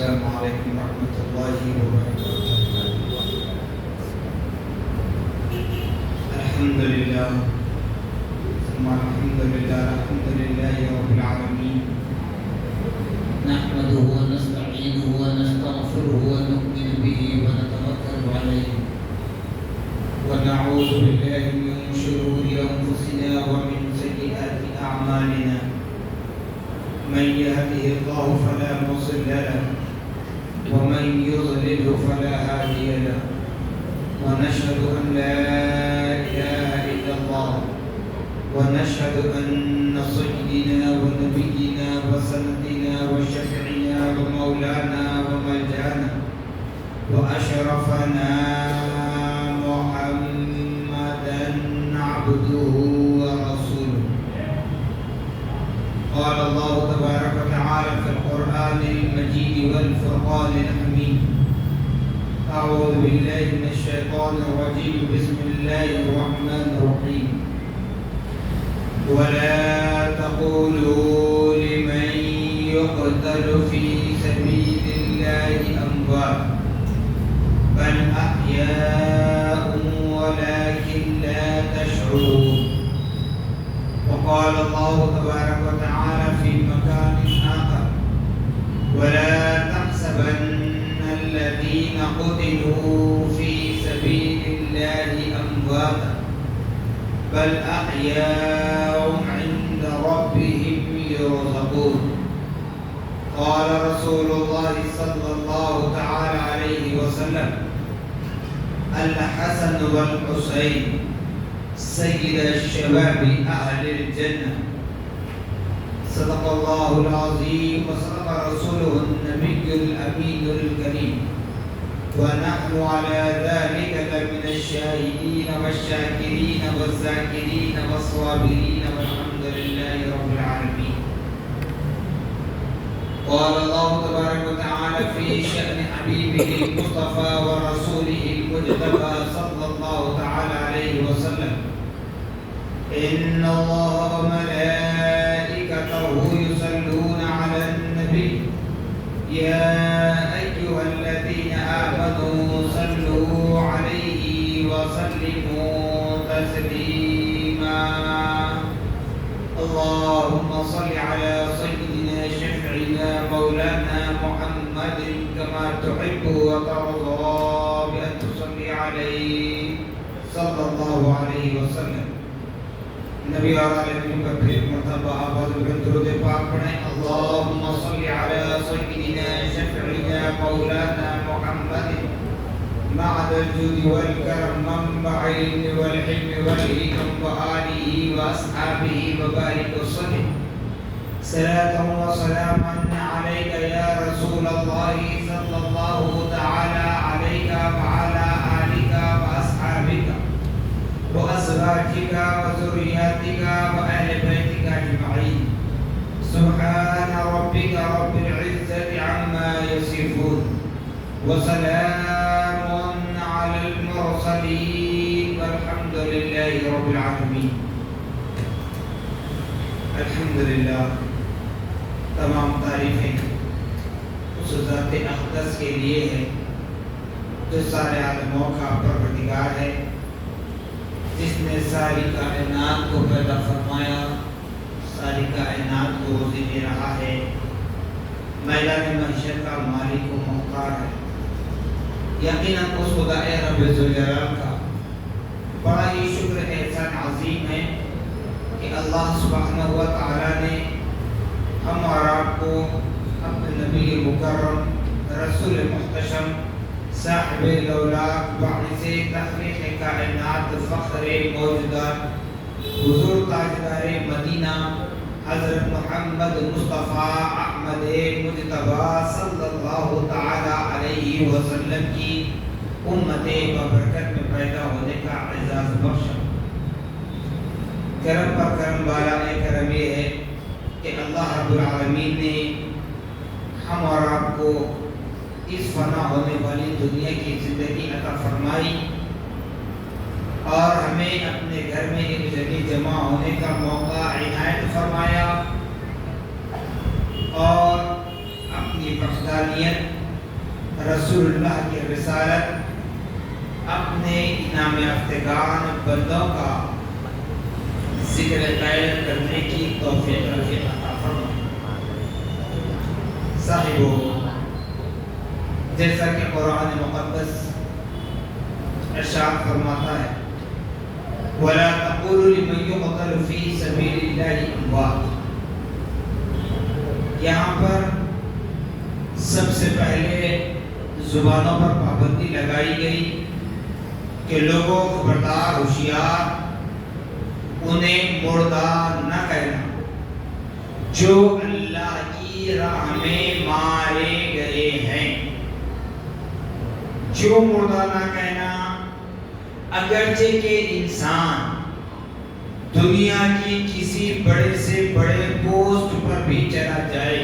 السلام عليكم ورحمة الله وبركاته. الحمد لله ثم الحمد لله رب العالمين. نحمده ونستعينه ونستغفره ونؤمن به ونتوكل عليه ونعوذ بالله من شرور أنفسنا ومن سيئات أعمالنا. من يهده الله فلا مضل له ومن يضلل فلا هادي له. ونشهد أن لا إله إلا الله ونشهد أن سيدنا ونبينا وسندنا وشفيعنا ومولانا وملجأنا وأشرفنا محمدا عبده ورسوله. قال الله تبارك وتعالى في القرآن المجيد والفرقان الحميد: أعوذ بالله من الشيطان الرجيم. بسم الله الرحمن الرحيم. ولا تقولوا لمن يقتل في سبيل الله أموات بل أحياء ولكن لا تشعرون. وقال الله تبارك وتعالى في مكان آخر: ولا تحسبن الذين قتلوا في سبيل الله أمواتا بل أحياء عند ربهم يرزقون. قال رسول الله صلى الله تعالى عليه وسلم: الحسن والحسين سيد الشباب أهل الجنة. صدق الله العظيم وصدق رسوله النبي الأمين الكريم، ونحن على ذلك لمن الشاهدين والشاكرين والذاكرين والصابرين والحمد لله رب العالمين. قال الله تبارك وتعالى في شأن حبيبه المصطفى ورسوله المجتبى صلى الله تعالى عليه وسلم: إن الله وملائكته يصلون على النبي يا أيها الذين آمنوا صلوا عليه وسلموا تسليما. اللهم صل على سيدنا شفيعنا مولانا محمد كما تحب وترضى بأن تصلي عليه صلى الله عليه وسلم. نبی اور عالمین کا پھر مرتبہ آواز میں درود پاک پڑھیں: اللہم صلی علی سیدنا شفیعنا مولانا محمد معد الجود والکرم منبع العلم والحلم والحکم وآلہ واصحابہ وبارک وسلم. صلاة وسلاما علیک یا رسول اللہ صلی اللہ تعالی علیک وعلی آلک واصحابک وأزواجك وذرياتك وأهل بيتك أجمعين. سبحان ربك رب العزة عما يصفون وسلام على المرسلين والحمد لله رب العالمين. الحمدللہ، تمام تعریفیں اس ذات اقدس کے لیے ہے جو سارے عالموں کا پروردگار ہے، جس نے ساری کائنات کو پیدا فرمایا، ساری کائنات کو روزی دے رہا ہے، میدان محشر کا مالک و مختار ہے. یقیناً اس خدا رب ذوالجلال کا بڑا ہی شکر احسان عظیم ہے کہ اللہ سبحانہ و تعالیٰ نے ہم اور آپ کو اپنے نبی مکرم رسول محتشم صاحب لولاک باعث تخلیق کائنات فخر موجودات حضور تاجدار مدینہ حضرت محمد مصطفیٰ احمد مجتبیٰ صلی اللہ تعالی علیہ وسلم کی امت ببرکت میں پیدا ہونے کا اعزاز بخشا. کرم پر کرم بالا کرم یہ ہے کہ اللہ رب العالمین نے ہم اور آپ کو اس فنا ہونے والی دنیا کی زندگی عطا فرمائی اور ہمیں اپنے گھر میں ایک جگہ جمع ہونے کا موقع عنایت فرمایا اور اپنی کی فقدانیت، رسول اللہ کی رسالت، اپنے انعام یافتگان بندوں کا ذکر خیر کرنے کی توفیق عطا فرمائے۔ صاحبو، جیسا کہ قرآن مقدس ارشاد فرماتا ہے وَلَا تَقُولُوا لِمَنْ يُقْتَلُ فِي سَبِيلِ اللَّهِ أَمْوَاتٌ، یہاں پر سب سے پہلے زبانوں پر پابندی لگائی گئی کہ لوگوں خبردار، ہوشیار، انہیں مردہ نہ کہنا جو اللہ کی راہ میں مارے گئے ہیں۔ جو مردہ نہ کہنا، اگرچہ کہ انسان دنیا کی کسی بڑے سے بڑے پوسٹ پر بھی چلا جائے،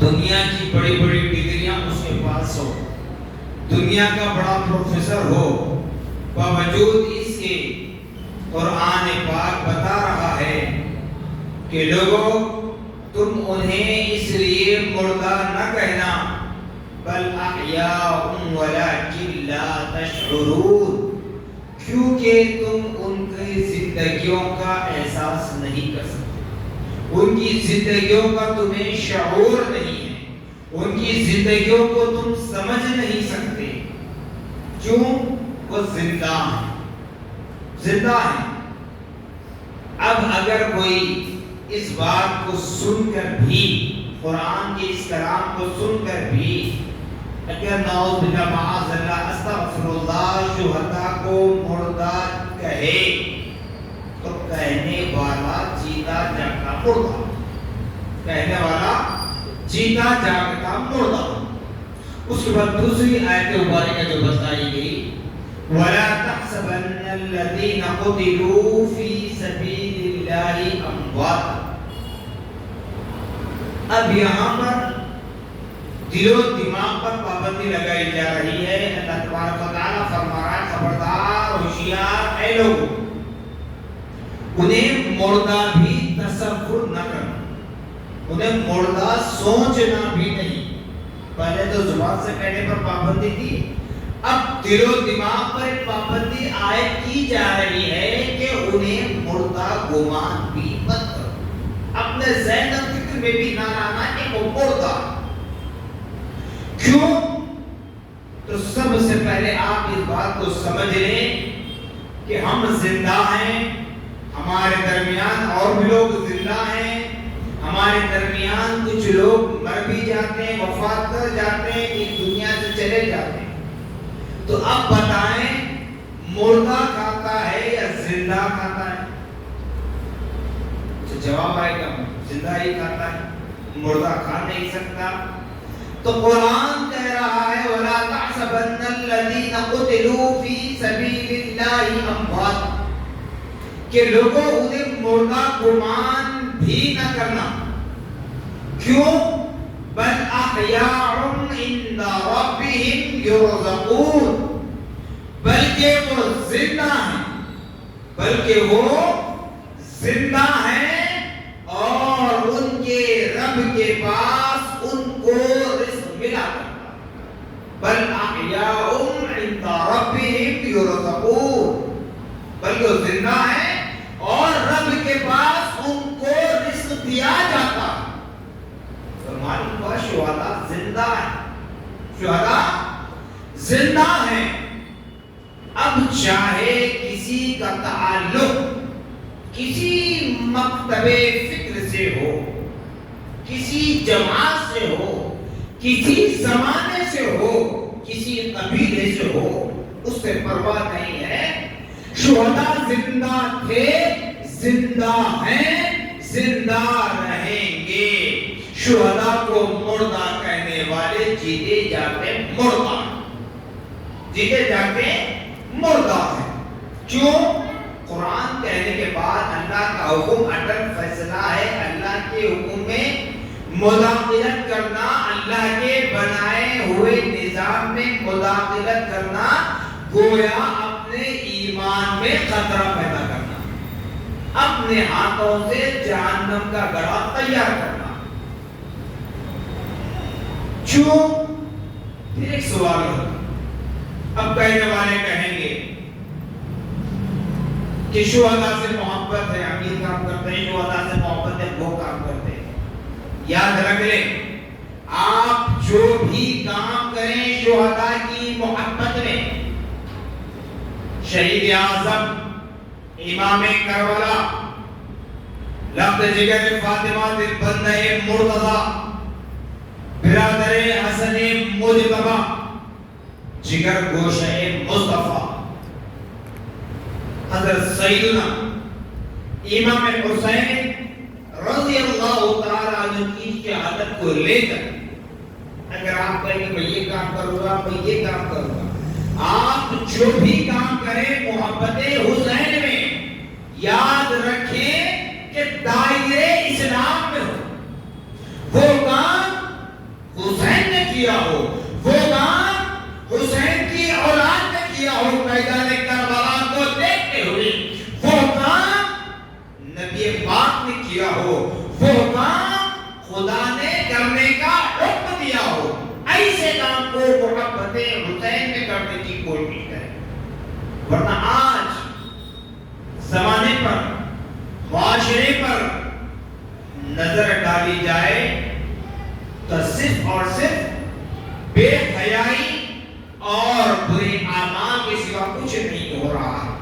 دنیا کی بڑی بڑی ڈگریاں اس کے پاس ہو، دنیا کا بڑا پروفیسر ہو، باوجود اس کے قرآن پاک بتا رہا ہے کہ لوگوں تم انہیں اس لیے مردہ نہ کہنا بل احیاء ولکن لا تشعرون، کیونکہ تم ان کی زندگیوں کا احساس نہیں کر سکتے، ان کی زندگیوں کا تمہیں شعور نہیں ہے، ان کی زندگیوں کو تم سمجھ نہیں سکتے، کیوں؟ وہ زندہ ہیں، زندہ ہیں۔ اب اگر کوئی اس بات کو سن کر بھی، قرآن کے اس کلام کو سن کر بھی اگر نعوذ باللہ معاذ اللہ استغفر اللہ شہداء کو مردہ کہے تو کہنے والا جیتا جاگتا مردہ، کہنے والا جیتا جاگتا مردہ۔ اس کے بعد دوسری آیت مبارکہ جو بتائی گئی وَلَا تَحْسَبَنَّ الَّذِينَ قُتِلُوا فِي سَبِيلِ اللَّهِ أَمْوَاتًا۔ اب یہاں پر دل و دماغ پر پابندی لگائی جا رہی ہے۔ اللہ تبارک و تعالیٰ فرما رہا ہے خبردار، ہوشیار اے لوگوں، انہیں مردہ بھی تصور نہ کرنا، انہیں مردہ سوچنا بھی نہیں۔ پہلے تو زبان سے کہنے پر پابندی تھی، اب دل و دماغ پر ایک پابندی عائد کی جا رہی ہے کہ انہیں مردہ گمان بھی مت کرو، اپنے ذہن و فکر میں بھی نہ لانا کہ وہ مردہ۔ کیوں؟ تو سب سے پہلے آپ اس بات کو سمجھ لیں کہ ہم زندہ ہیں، ہمارے درمیان اور بھی لوگ زندہ ہیں، ہمارے درمیان کچھ لوگ مر بھی جاتے ہیں، وفات کر جاتے ہیں، اس دنیا سے چلے جاتے ہیں۔ تو اب بتائیں مردہ کھاتا ہے یا زندہ کھاتا ہے؟ تو جواب آئے گا زندہ ہی کھاتا ہے، مردہ کھا نہیں سکتا۔ تو قرآن کہہ رہا ہے وَلَا تَحْسَبَنَّ الَّذِينَ قُتِلُوا فِي سَبِيلِ اللَّهِ أَمْوَاتًا، کہ لوگوں انہیں مردہ گمان بھی نہ کرنا، کیوں؟ بل احیاء عند ربهم يرزقون، بلکہ وہ زندہ ہیں، بلکہ وہ زندہ ہیں اور ان کے رب کے پاس ان کو رزق ملا کرتا۔ بل احیاء عند ربهم يرزقون، بلکہ وہ زندہ ہیں اور رب کے پاس ان کو رزق دیا جاتا۔ معلوم ہوا شہداء زندہ ہیں، شہداء زندہ ہیں۔ اب چاہے کسی کا تعلق کسی مکتب فکر سے ہو، کسی جماعت سے ہو، کسی زمانے سے ہو، کسی قبیلے سے ہو، اس سے پرواہ نہیں ہے۔ شہداء زندہ تھے، زندہ ہیں، زندہ رہیں گے۔ شہداء کو مردہ کہنے والے جیتے جاتے مردہ، جیتے جاتے مردہ ہیں۔ کیوں؟ قرآن کہنے کے بعد اللہ کا حکم اٹل فیصلہ ہے، اللہ کے حکم میں مداخلت کرنا، اللہ کے بنائے ہوئے نظام میں مداخلت کرنا گویا اپنے ایمان میں خطرہ پیدا کرنا، اپنے ہاتھوں سے جہنم کا گڑھا تیار کرنا۔ کیوں؟ پھر ایک سوال ہوگا، اب کہنے والے کہیں گے کہ شہداء سے محبت ہے، ہم یہ کام کرتے ہیں، شہداء سے محبت ہے، وہ کام کرتے ہیں۔ یاد رکھ لیں، آپ جو بھی کام کریں شہداء کی محبت میں، شہید اعظم، امام کربلا، لفظ جگر فاطمہ دل بندہ مرتضی، برادر حسن مجتبی، جگر گوشہ مصطفیٰ، حضرت سیدنا امام حسین رضی اللہ تعالیٰ عنہ کی شہادت کو لے کر اگر آپ کہیں کہ میں یہ کام کروں گا، میں یہ کام کروں گا، آپ جو بھی کام کریں محبت حسین میں، یاد رکھیں کہ دائرے اسلام میں ہو، وہ کام حسین نے کیا ہو، وہ کام حسین کی اولاد نے کیا ہو، میدان کربلا کو دیکھتے ہوئے وہ کام نبی پاک نے کیا ہو، وہ کام خدا نے کرنے کا حکم دیا ہو، ایسے کام کو محبت حسین میں کرنے کی کوشش کریں۔ ورنہ آج زمانے پر، معاشرے پر نظر ڈالی جائے تو صرف اور صرف بے حیائی اور برے اعمال کے سوا کچھ نہیں ہو رہا،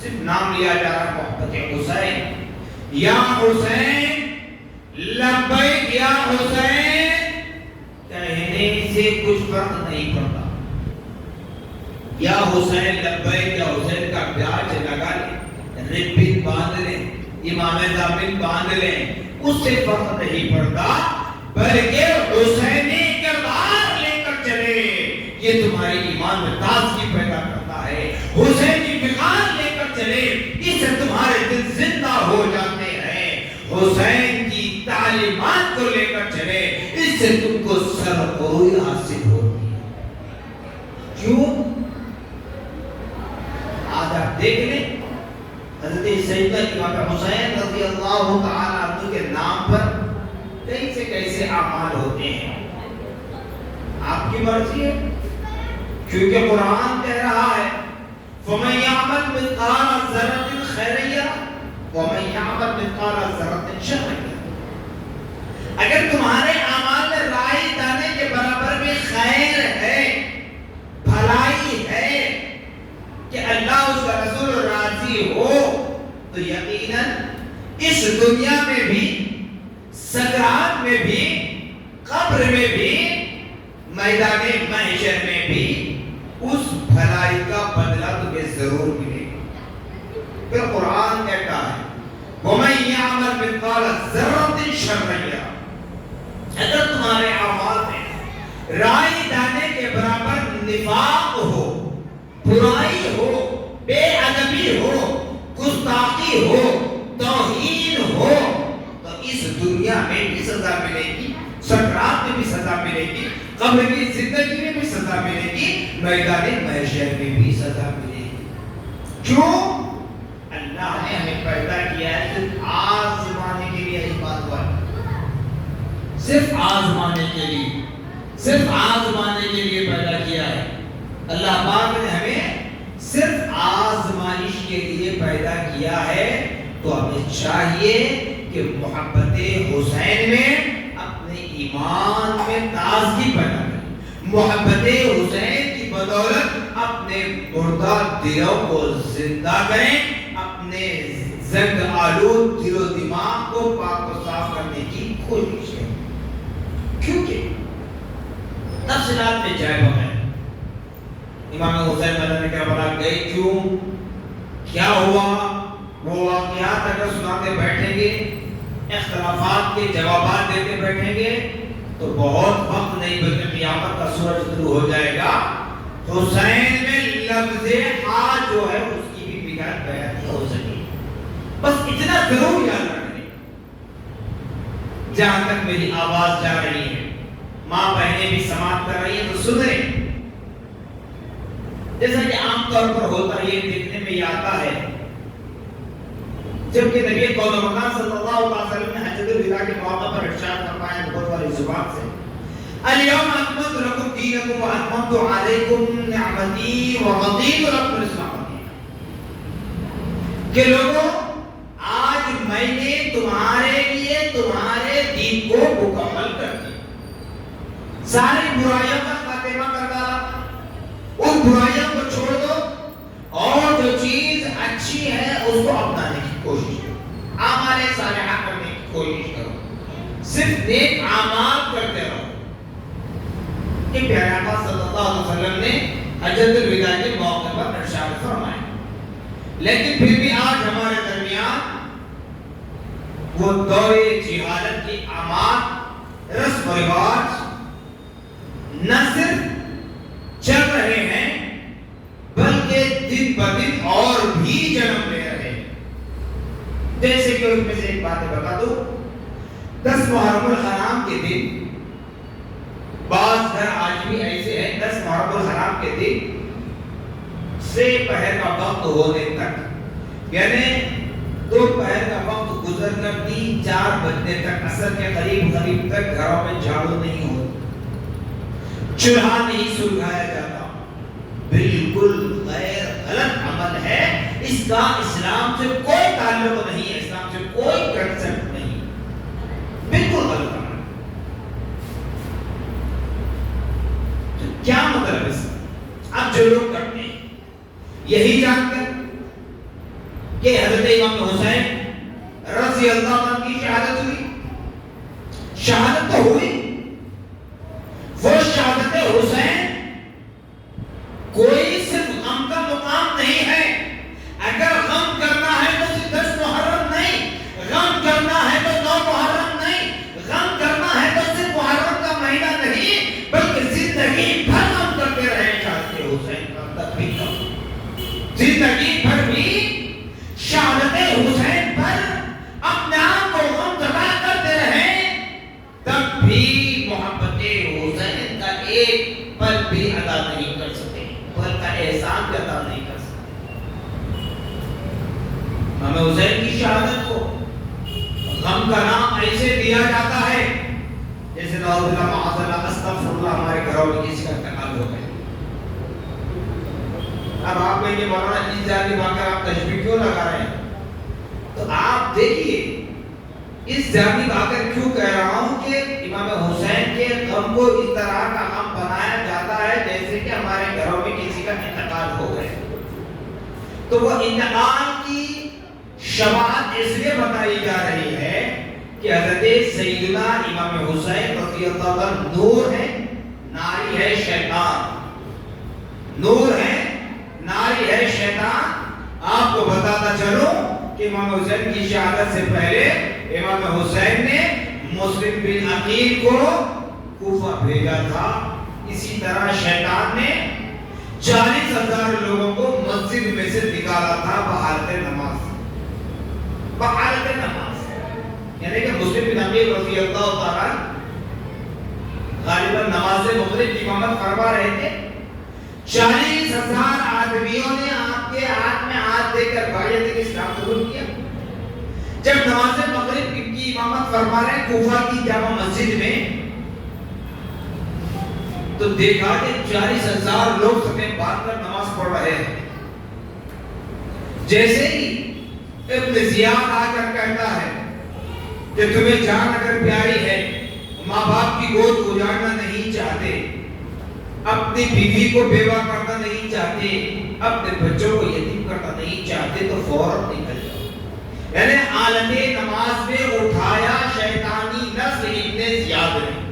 صرف نام لیا جا رہا محبت حسین، یا حسین لبیک یا حسین، کہنے سے کچھ فرق نہیں پڑتا، یا حسین لبیک یا حسین کا پیاج لگا لیں، ربت باندھ لیں، امام ضامن باندھ لیں، اس سے فرق نہیں پڑتا، بلکہ حسینی کردار لے کر چلے، یہ تمہاری ایمان میں تازگی پیدا کرتا ہے، حسینی وقار لے کر چلے، اس سے تمہارے دل زندہ ہو جاتے ہیں، حسین کی تعلیمات کو لے کر چلے، اس سے تم کو سرخوئی حاصل ہوتی ہے۔ کیوں؟ آج آپ دیکھ لیں، حضرت سیدنا امام حسین رضی اللہ تعالیٰ عنہ کے نام پر کیسے کیسے اعمال ہوتے ہیں، آپ کی مرضی ہے، کیونکہ قرآن کہہ رہا ہے فَمَن يَعْمَلْ مِثْقَالَ ذَرَّةٍ خَيْرًا يَرَهُ وَمَن يَعْمَلْ مِثْقَالَ ذَرَّةٍ شَرًّا يَرَهُ۔ اگر تمہارے اعمال میں رائی دانے کے برابر بھی خیر ہے، بھلائی ہے، کہ اللہ اس کا رسول راضی ہو، تو یقیناً اس دنیا میں بھی، سکرات میں بھی، قبر میں بھی، میدان محشر میں بھی اس بھلائی کا بدلہ تمہیں ضرور ملے گا۔ پھر قرآن کہتا ہے وَمَن يَعْمَلْ مِثْقَالَ ذَرَّةٍ شَرًّا يَرَهُ، اگر تمہارے اعمال میں رائی دانے کے برابر نفاق ہو، برائی ہو، بے ادبی ہو، گستاخی ہو، توہین ہو، تو اس دنیا میں بھی سزا ملے گی، سکرات میں بھی سزا ملے گی، قبر کی زندگی میں بھی سزا ملے گی، میدان محشر میں بھی سزا ملے گی۔ کیوں؟ اللہ نے ہمیں پیدا کیا ہے صرف آزمانے کے لیے، یہ بات ہوا ہے، صرف آزمانے کے لیے، صرف آزمانے کے لیے پیدا کیا ہے۔ اللہ پاک نے ہمیں صرف آزمائش کے لیے پیدا کیا ہے، تو ہمیں چاہیے کہ محبت حسین میں اپنے ایمان میں تازگی پیدا کریں، محبت حسین کی بدولت اپنے مردہ دلوں کو زندہ کریں، اپنے زنگ آلود دل و دماغ کو پاک و صاف کرنے کی کوشش کریں۔ کیونکہ تفصیلات میں جائے بغیر امام حسین مدنی کربلا گئے کیوں، کیا ہوا، وہ واقعات اگر سناتے بیٹھیں گے، اختلافات کے جوابات دیتے بیٹھیں گے تو بہت وقت نہیں بلکہ قیامت کا سورج طلوع ہو جائے گا۔ حسین میں لفظ آج جو ہے اس کی بھی بگاڑ بیان نہیں ہو سکی۔ بس اتنا ضرور یاد رکھیں، جہاں تک میری آواز جا رہی ہے، ماں بہنیں بھی سماعت کر رہی ہیں تو سن رہے ہیں، جیسا کہ عام طور پر ہوتا ہے، یہ دیکھنے میں یہ آتا ہے جبکہ نبی قول مکان صلی اللہ علیہ وسلم نے حجۃ الوداع کے موقع پر ارشاد فرمایا بہت والی زبان سے، اليوم اکملت لکم دینکم واتممت علیکم نعمتی ورضیت لکم الاسلام دینا، کہ لوگوں آج میں نے تمہارے لیے تمہارے دین کو مکمل کر دیا، ساری برائیوں کا خاتمہ کر ڈالا، ان برائیوں کو چھوڑ دو اور جو چیز اچھی ہے اس کو اپنانے کی کوشش کرو، اعمال صالحہ کرنے کی کوشش کرو، صرف نیک اعمال کرتے رہو۔ کہ پیارے آقا صلی اللہ علیہ وسلم نے حجۃ الوداع کے موقع پر ارشاد فرمایا، لیکن پھر بھی آج ہمارے درمیان وہ دور جہالت کی اعمال، رسم و رواج نہ صرف چل رہے ہیں بلکہ دن بدن اور بھی جنم لے رہے ہیں۔ جیسے کہ اس میں سے ایک بات بتا دو، 10 محرم الحرام کے دن، بعض گھر آج بھی ایسے ہیں 10 محرم الحرام کے دن سے پہر کا وقت ہونے تک، یعنی دوپہر کا وقت گزر کر 3-4 بجنے تک، عصر کے قریب تک گھروں میں جھاڑو نہیں ہوتا، چولہا نہیں سلگایا جاتا، بالکل غیر غلط عمل ہے، اس کا اسلام سے کوئی تعلق نہیں ہے، اسلام سے کوئی کنسپٹ نہیں، بالکل غلط عمل۔ تو کیا مطلب اس کا؟ اب جو لوگ کرتے ہیں یہی جان کر کہ حضرت امام حسین رضی اللہ عنہ کی شہادت ہوئی، شہادت تو ہوئی، وہ شہادت حسین کوئی صرف غم کا مقام نہیں ہے، اگر غم کرنا ہے تو صرف 10 محرم نہیں، غم کرنا ہے تو 9 محرم نہیں، غم کرنا ہے تو صرف محرم کا مہینہ نہیں بلکہ زندگی بھر غم کرتے رہے شہادت حسین کا، تب بھی کم، زندگی بھر بھی شہادت حسین پر اپنے آپ کو غم زدہ کرتے رہے، تب بھی محبت حسین کا ایک پل بھی ادا نہیں کر سکتے، پل کا احسان بھی ادا نہیں کر سکتے۔ ہمیں حسین کی شہادت کو غم کا نام ایسے دیا جاتا ہے جیسے نعوذ باللہ معاذ اللہ استغفر اللہ ہمارے گھروں میں کسی کا انتقال ہو گیا۔ اب آپ کہیں گے مولانا اس جانب آ کر آپ تشبیہ کیوں لگا رہے ہیں؟ تو آپ دیکھیے اس جانب آ کر کیوں کہہ رہا ہوں کہ امام حسین کے غم کو اس طرح کا غم بنایا جاتا ہے جیسے کہ ہمارے گھروں میں کسی کا انتقال ہو گئے، تو وہ انتقال کی شباہت اس لیے بتائی جا رہی ہے کہ حضرت سیدنا امام حسین رضی اللہ عنہ نور ہے، ناری ہے شیطان، نور ہے، ناری ہے شیطان۔ آپ کو بتاتا چلوں کہ امام حسین کی شہادت سے پہلے امام حسین نے مسلم بن عقیل کو کوفہ بھیجا تھا، اسی طرح شیطان نے 40,000 لوگوں کو مسجد میں سے نکالا تھا بحالت نماز، بحالت نماز، یعنی کہ مسلم بن عقیل رضی اللہ تعالیٰ غالباً نماز مغرب کی امامت فرما رہے تھے، 40,000 آدمیوں نے آپ کے ہاتھ میں ہاتھ دے کر بیعت اسلام قبول کیا۔ جب نماز مغرب کی امامت فرما رہے کوفہ کی جامع مسجد میں، تو دیکھا کہ 40,000 لوگ سمے بات کر نماز پڑھ رہے ہیں۔ جیسے ہی ابن زیاد آ کر کہتا ہے کہ تمہیں جان اگر پیاری ہے، ماں باپ کی گود اجاڑنا نہیں چاہتے، اپنی بیوی کو بیوہ کرنا نہیں چاہتے، اپنے بچوں کو یتیم کرنا نہیں چاہتے، تو فوراً نکل جاؤ۔ یعنی حالت نماز میں اٹھایا شیطانی نسل ابن زیاد نے۔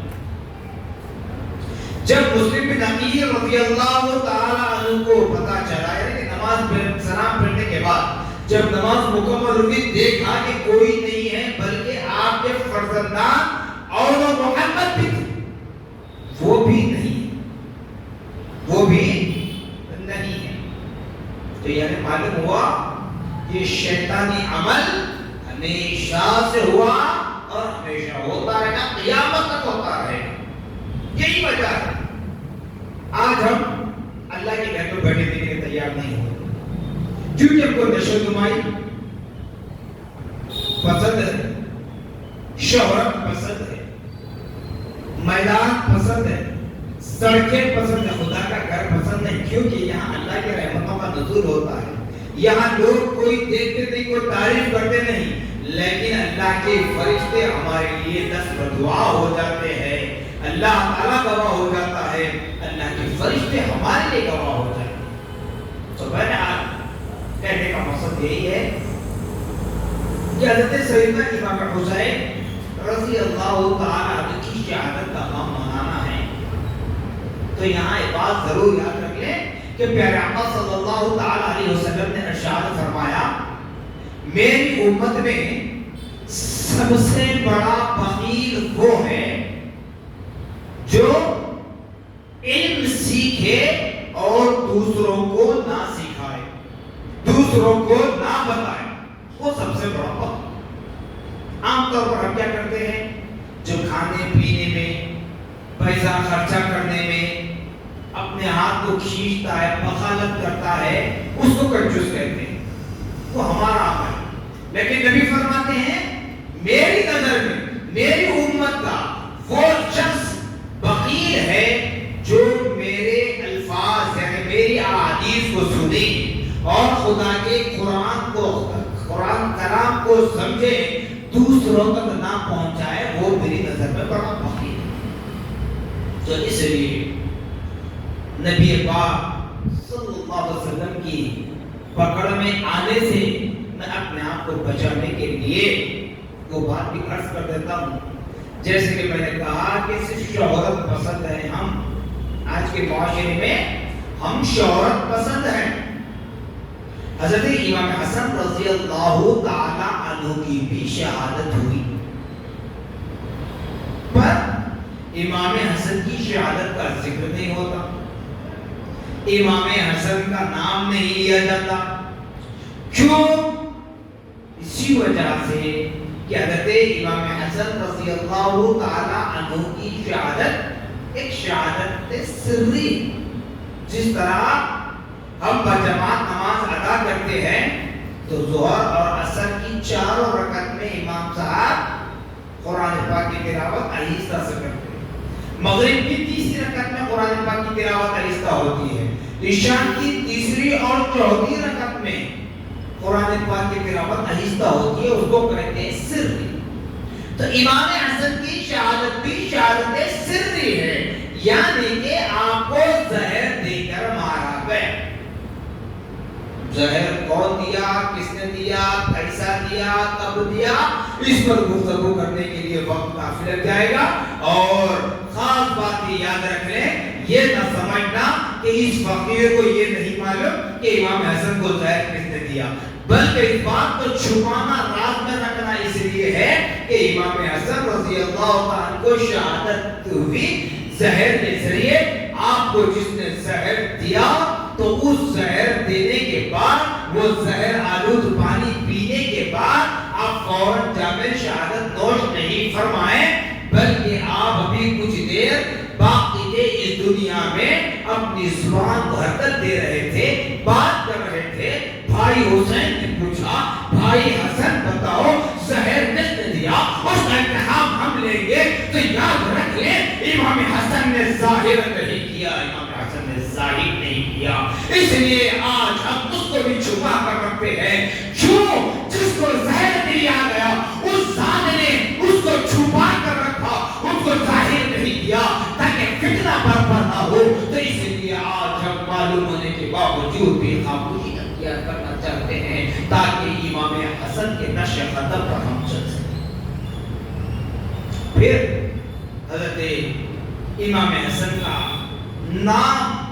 جب مسلم بن عقیل رضی اللہ تعالیٰ عنہ کو پتا چلا، یعنی نماز سلام پڑھنے کے بعد جب نماز مکمل ہوئی، دیکھا کہ کوئی نہیں ہے بلکہ آپ کے فرزندان اور محمد بھی تھے، وہ بھی نہیں، وہ بھی نہیں ہے۔ تو یعنی معلوم ہوا یہ شیطانی عمل ہمیشہ سے ہوا اور ہمیشہ ہوتا رہے گا، قیامت تک ہوتا رہے گا۔ یہی وجہ ہے آج ہم اللہ کے گھر میں بیٹھنے کے لیے تیار نہیں ہوتے، کیونکہ ہم کو نشو نمائی پسند ہے، شہرت پسند ہے، میدان پسند ہے، سڑکیں پسند ہے، خدا کا گھر پسند ہے، کیونکہ یہاں اللہ کے رحمتوں کا نزول ہوتا ہے. یہاں لوگ کوئی دیکھتے نہیں، کوئی تعریف کرتے نہیں، لیکن اللہ کے فرشتے ہمارے لیے دست بدعا ہو جاتے ہیں. اللہ تعالیٰ گواہ ہو جاتا ہے، اللہ کے فرشتے ہمارے لیے گواہ ہو جاتے ہیں. تو بہرحال کہنے کا مقصد یہی ہے کہ حضرت سیدنا امام حسین رضی اللہ تعالیٰ عنہ کی شہادت کا غم منانا ہے. تو یہاں ایک بات ضرور یاد رکھ لیں کہ پیارے آقا صلی اللہ تعالیٰ علیہ وسلم نے ارشاد فرمایا میری امت میں سب سے بڑا بخیل وہ ہے جو علم سیکھے اور دوسروں کو نہ سکھائے، دوسروں کو نہ بتائے، وہ سب سے بڑا بخیل. عام طور پر ہم کیا کرتے ہیں؟ جو کھانے پینے میں، پیسہ خرچہ کرنے میں اپنے ہاتھ کو کھینچتا ہے، بخالت کرتا ہے، اس کو کنجوس کہتے ہیں، وہ ہمارا عمل ہے. لیکن نبی فرماتے ہیں میری نظر میں میری امت کا وہ شخص بخیل ہے جو میرے الفاظ یعنی میری احادیث کو سنے اور خدا کے قرآن کلام کو سمجھے، دوسروں تک نہ پہنچائے، وہ میری نظر میں بڑا بخیل ہے. تو اس لیے نبی پاک صلی اللہ علیہ وسلم کی پکڑ میں آنے سے میں اپنے آپ کو بچانے کے لیے وہ بات بھی عرض کر دیتا ہوں. جیسے کہ میں نے کہا کہ صرف شہرت پسند ہے، ہم آج کے معاشرے میں ہم شہرت پسند ہیں. حضرت امام حسن رضی اللہ تعالی عنہ کی بھی شہادت ہوئی، پر امام حسن کی شہادت کا ذکر نہیں ہوتا، امام حسن کا نام نہیں لیا جاتا. کیوں؟ اسی وجہ سے کہ حضرت امام حسن رضی اللہ تعالی عنہ کی شہادت ایک شہادت سری. جس طرح ہم بجماعت نماز ادا کرتے ہیں تو ظہر اور عصر کی چاروں رکعت میں امام صاحب قرآن پاک کی تلاوت آہستہ سے کرتے ہیں، مغرب کی تیسری رکعت میں قرآن پاک کی تلاوت آہستہ ہوتی ہے، عشاء کی تیسری اور چوتھی رکعت میں قرآن پاک کی تلاوت آہستہ ہوتی ہے، اس کو کہتے ہیں سری. تو امام حسن کی شہادت بھی شہادت سری ہے، یعنی کہ آپ کو زہر دے کر مارا گیا. زہر کون دیا، کس نے دیا، کیسا دیا، کب دیا، اس پر گفتگو کرنے کے لیے وقت کافی لگ جائے گا. اور خاص بات یہ یاد رکھ لیں، یہ نہ سمجھنا کہ اس فقیر کو یہ نہیں معلوم کہ امام حسن کو زہر کس نے دیا، بلکہ اس بات کو چھپانا، راز میں رکھنا اس لیے ہے کہ امام حسن رضی اللہ عنہ کو شہادت ہوئی زہر کے ذریعے. آپ کو جس نے زہر دیا تو اس زہر دینے کے بعد، وہ زہر آلود پانی پینے کے بعد آپ فوراً جامع شہادت نوش نہیں فرمائیں، بلکہ آپ ابھی کچھ دیر باقی کے اس دنیا میں اپنی زبان کو حرکت دے رہے تھے، بات کر رہے تھے. بھائی حسین نے پوچھا بھائی حسن بتاؤ زہر کس نے دیا، اس کا انتخاب ہم لیں گے. تو یاد رکھ لیں امام حسن نے ظاہر نہیں کیا، امام حسن نے ظاہر نہیں کیا. اس لیے آج ہم اس کو بھی چھپا کر رکھتے ہیں. کیوں؟ جس کو زہر دیا گیا اس ذات نے اس کو چھپا کر رکھا، اس کو ظاہر نہیں کیا تاکہ فتنہ برپا نہ ہو. تو اس لیے آج ہم معلوم ہونے کے باوجود بھی خاموشی اختیار کرنا چاہتے ہیں تاکہ امام حسن کے نقش قدم پر ہم چل سکیں. پھر حضرت امام حسن کا نام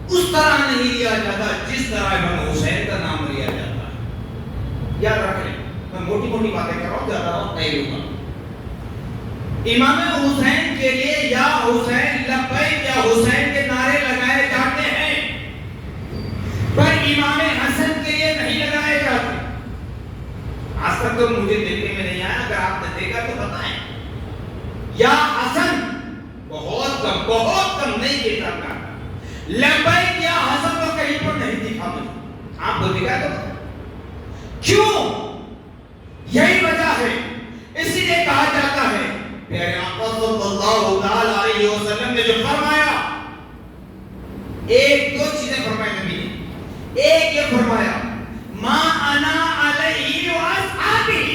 اس طرح نہیں لیا جاتا جس طرح امام حسین کا نام لیا جاتا ہے. یاد رکھیں، میں موٹی موٹی باتیں کر رہا ہوں، زیادہ وقت نہیں لوں گا. امام حسین کے لیے یا حسین لبیک یا حسین کے نعرے لگائے جاتے ہیں، پر امام حسن کے لیے نہیں لگائے جاتے. آج تک تو مجھے دیکھنے میں نہیں آیا، اگر آپ نے دیکھا تو بتائیں. یا حسن بہت کم نہیں دیکھا تھا. لبیک یا حسن تو کہیں پر نہیں دکھا مجھے. آپ کو دکھا تو کیوں؟ یہی وجہ ہے، اسی لیے کہا جاتا ہے پیارے آقا صلی اللہ اللہ تعالی علیہ وسلم نے جو فرمایا، ایک دو چیزیں فرمائی نبی نے. ایک یہ فرمایا ما انا علیہ واصحابی،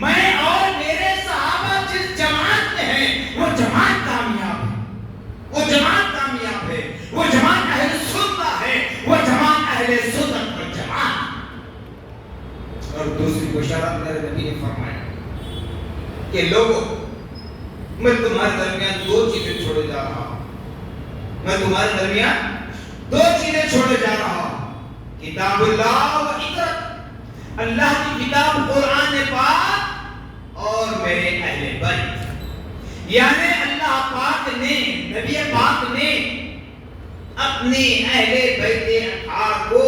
میں اور میرے صحابہ جس جماعت میں ہیں وہ جماعت کامیاب ہے، وہ جماعت کامیاب ہے، وہ جماعت اہل سنت ہے، وہ جماعت اہل سنت والجماعت. اور دوسری بشارت میرے نبی نے فرمایا کہ لوگوں، میں تمہارے درمیان دو چیزیں چھوڑے جا رہا ہوں، میں تمہارے درمیان دو چیزیں چھوڑے جا رہا ہوں، کتاب اللہ و اطاعت، اللہ کی کتاب قرآن پاک اور میرے اہل بیت. یعنی اللہ پاک نے، نبی پاک نے اپنے اہل بیت اطہار کو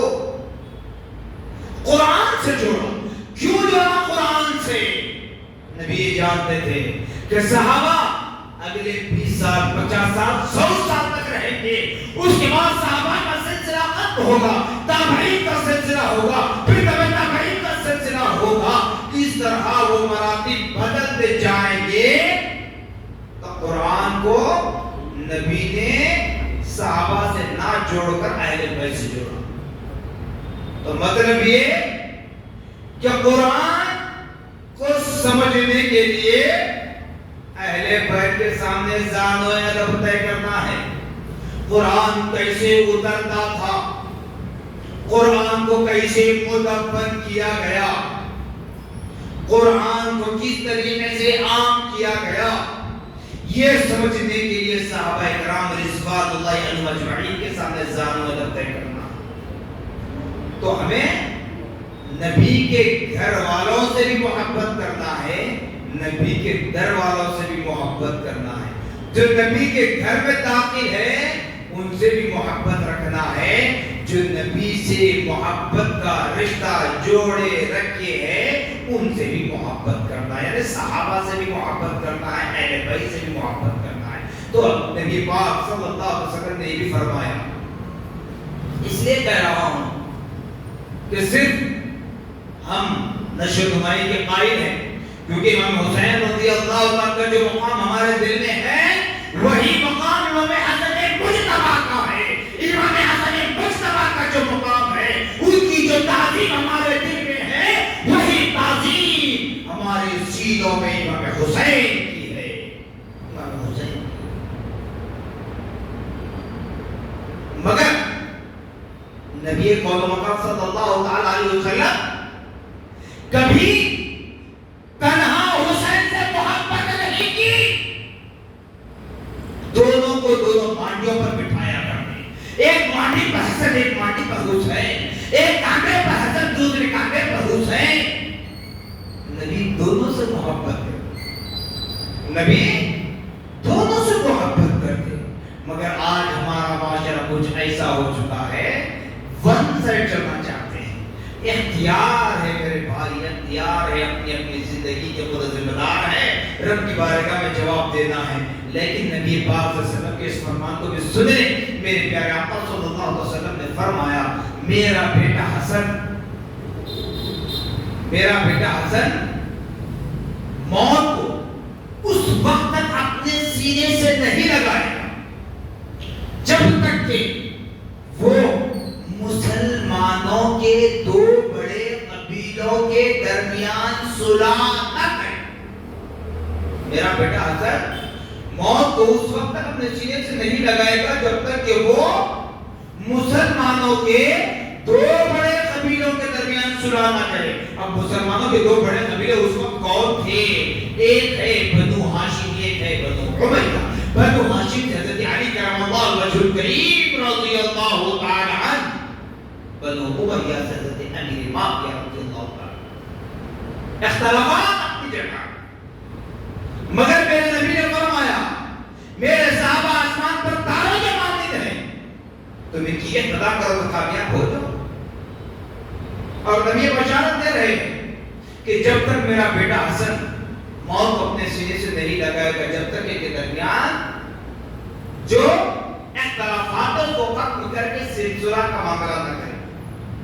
قرآن سے جوڑا. کیوں جوڑا قرآن سے؟ نبی جانتے تھے کہ صحابہ اگلے 20 سال 50 سال 100 سال تک رہیں گے، اس کے بعد صحابہ کا سلسلہ ختم ہوگا، تابعین کا سلسلہ ہوگا، پھر تابعین کا سلسلہ ہوگا. اس طرح وہ مراتب بدلتے جائیں گے. تو قرآن کو نبی نے صحابہ سے نہ جوڑ کر اہل بیت سے جوڑا. تو مطلب یہ کہ قرآن کو سمجھنے کے لیے اہل بیت کے سامنے ذات و ادب طے کرنا ہے. قرآن کیسے اترتا تھا، قرآن کو کیسے مدبر کیا گیا، قرآن کو کس طریقے سے عام کیا گیا، یہ سمجھنے کے لیے صحابہ اکرام رضوان اللہ عنہم اجمعین کے سامنے ذات و ادب طے کرنا. تو ہمیں نبی کے گھر والوں سے بھی محبت کرنا ہے، نبی کے در والوں سے بھی محبت کرنا ہے. جو نبی کے گھر میں داخل ہے ان سے بھی محبت رکھنا ہے. جو نبی سے محبت کا رشتہ جوڑے رکھے ہیں ان سے بھی محبت کرنا ہے، یعنی صحابہ سے بھی محبت کرنا ہے، اہل بیت سے بھی محبت کرنا ہے. تو نبی پاک صلی اللہ علیہ وسلم نے یہ بھی فرمایا. اس لیے کہہ رہا ہوں کہ صرف ہم نشو نمائی کے قائل ہیں کیونکہ امام حسین رضی اللہ عنہ کا جو مقام ہمارے دل میں ہے وہی مقام امام حسن مجتبی کا ہے. امام حسن مجتبی کا جو مقام ہے، ان کی جو تعظیم ہمارے دل میں ہے وہی تعظیم ہمارے سینوں میں امام حسین کی ہے. امام حسین مگر نبی قول مقام صلی اللہ علیہ وسلم کبھی تنہا حسین سے محبت نہیں کی. دونوں کو دونوں مانڈیوں پر بٹھایا کرتے، ایک مانڈی پر حسن ایک مانڈی پر حسین، ایک کانٹے پر حسن دوسرے کانٹے پر حسین. نبی دونوں سے محبت کرتے، نبی دونوں سے محبت کرتے. مگر آج ہمارا معاشرہ کچھ ایسا ہو چکا ہے ون سائڈ چلنا چاہتے ہیں. اختیار ہے میرے بھائی، اختیار ہے، اپنی اپنی زندگی کے خود ذمہ دار ہے، رب کی بارگاہ میں جواب دینا ہے. لیکن نبی پاک صلی اللہ علیہ وسلم کے اس فرمان کو بھی سنیں. میرے پیارے آقا صلی اللہ علیہ وسلم نے فرمایا میرا بیٹا حسن موت کو اس وقت تک اپنے سینے سے نہیں لگائے گا جب تک کہ وہ مسلمانوں کے دو بڑے قبیلوں کے درمیان صلح نہ کرے. میرا بیٹا حسن موت کو اس وقت تک اپنے سینے سے نہیں لگائے گا جب تک کہ وہ مسلمانوں کے دو بڑے قبیلوں کے درمیان صلح نہ کرے. اب مسلمانوں کے دو بڑے قبیلے اس وقت کون تھے؟ ایک ہے بنو ہاشم، ایک ہے بنو امیہ. بنو ہاشم حضرت علی کرم اللہ وجہ الکریم رضی اللہ تعالی عنہ، بنو امیہ حضرت امیر معاویہ رضی اللہ تعالی. اختلافات اپنی جگہ، مگر میرے نبی نے فرمایا میرے صحابہ آسمان پر تاروں کے مانند ہیں، تم ان کی اقتدا کرو تو کامیاب ہو جاؤ. اور نبی بشارت دے رہے ہیں کہ جب تک میرا بیٹا حسن موت کو اپنے سینے سے نہیں لگائے گا، جب تک ان کے درمیان جو اختلافات کو ختم کر کے سلسلہ کا معاملہ نہ کرے.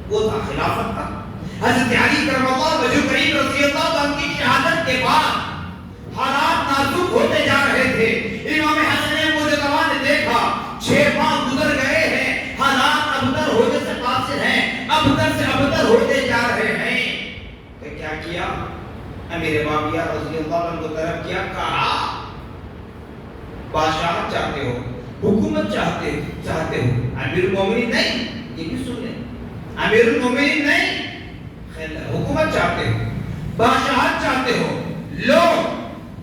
وہ تھا خلافت کا. حضرت علی کرم اللہ وجہ کریم رضی اللہ عنہ کی شہادت کے بعد حالات نازک ہوتے جا رہے تھے. اللہ عنہ کو طرف کیا، کہا بادشاہت چاہتے ہو، حکومت چاہتے ہو، امیر المومنین نہیں، یہ بھی سن لیں، امیر المومنین نہیں، خیر حکومت چاہتے ہو، بادشاہت چاہتے ہو، لو،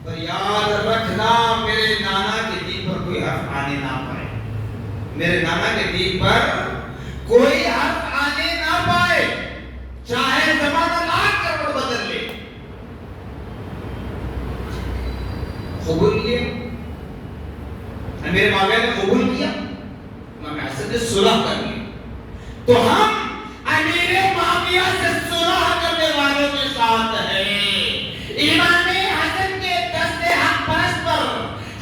پر یاد رکھنا میرے نانا کے دین پر کوئی حرف آنے نہ پائے، میرے نانا کے دین پر کوئی حرف آنے نہ پائے، چاہے زمانہ لاکھ کروڑ بدل لے۔ قبول کیا میرے معاویہ نے، قبول کیا، امام حسن نے صلح کر لی، تو ہم امیر معاویہ سے صلح کرنے والوں کے ساتھ ہیں، امام حسن کے دست حق پرست پر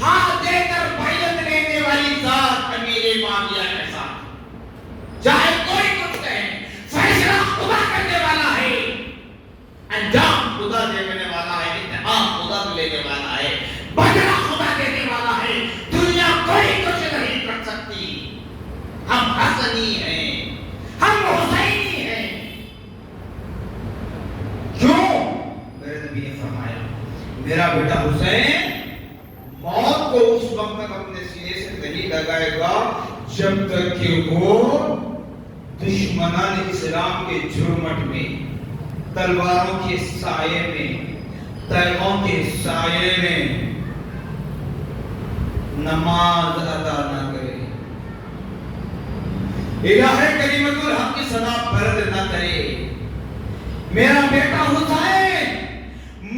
ہاتھ دے کر بیعت لینے والی ذات امیر معاویہ کے ساتھ، چاہے کوئی کچھ کہے، فیصلہ خدا کرنے والا ہے، انجام خدا دینے والا ہے، انتقام خدا لینے والا ہے، بدلہ خدا دینے والا ہے، دنیا کوئی کچھ نہیں کر سکتی۔ ہم حسنی ہیں، ہم حسینی ہیں۔ کیوں؟ میرے نبی نے فرمایا میرا بیٹا حسین موت کو اس وقت تک اپنے سینے سے نہیں لگائے گا جب تک کہ وہ دشمنان اسلام کے جھرمٹ میں، تلواروں کے سائے میں، تیغوں کے سائے میں نماز ادا نہ کرے، الہ کلمۃ الحق کی صدا بلند نہ کرے۔ میرا بیٹا حسین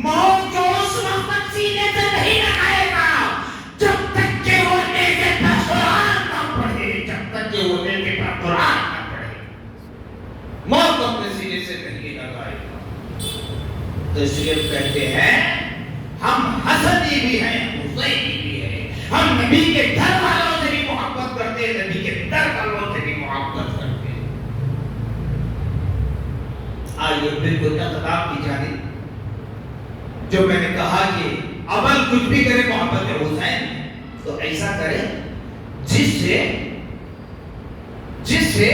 موت کو اس وقت تک سینے سے نہیں لگائے گا جب تک کہ وہ نیزے پر قرآن نہ پڑھے، جب تک کہ وہ نیزے پر قرآن نہ پڑھے، موت اپنے سینے سے نہیں لگائے گا۔ تو اس لیے کہتے ہیں ہم حسنی بھی ہیں، حسینی بھی ہیں، ہم نبی کے گھر والوں سے بھی محبت کرتے ہیں، نبی کے در والوں سے بھی محبت کرتے ہیں۔ آئیے بالکل اقتدار کی جانب جو میں نے کہا کہ عمل کچھ بھی کرے محبت حسین، تو ایسا کرے جس سے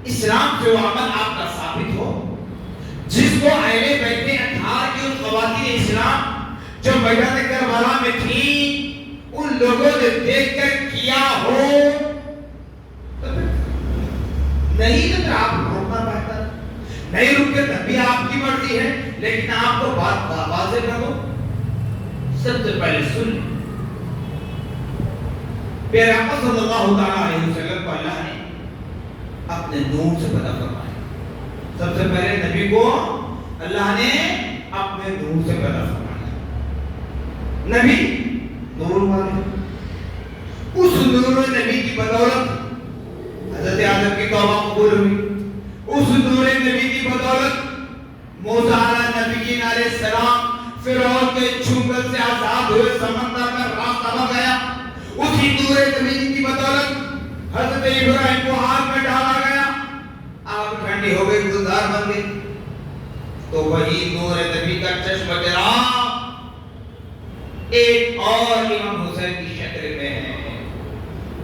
اسلام سے وہ عمل آپ کا ثابت ہو، جس کو اہل بیت اطہار کی ان خواتین اسلام جو میدان کربلا میں تھیں ان لوگوں نے دیکھ کر کیا ہو، نہیں تو آپ روکنا بہتر، نہیں رکے تب بھی آپ کی مرضی ہے، لیکن آپ کو بات واضح کر دو۔ سب سے پہلے سن لیں، پیارے آقا صلی اللہ علیہ وسلم کو اللہ نے اپنے نور سے پیدا فرمایا۔ سب سے پہلے نبی کو اللہ نے اپنے نور سے پیدا فرمایا۔ نبی نور والے، اس نور نبی کی بدولت حضرت آدم کی توبہ قبول ہوئی، اس نور نبی کی بدولت موسیٰ علیہ السلام فرعون کے چنگل سے آزاد ہوئے، سمندر میں راستہ بن گیا، اسی نور نبی کی بدولت حضرت ابراہیم کو آگ میں ڈالا گیا، آگ ٹھنڈی ہو گئی، گلزار بن گئی، تو وہی نور نبی کا چشمہ چراغ ایک اور امام حسین کی شکل میں ہے۔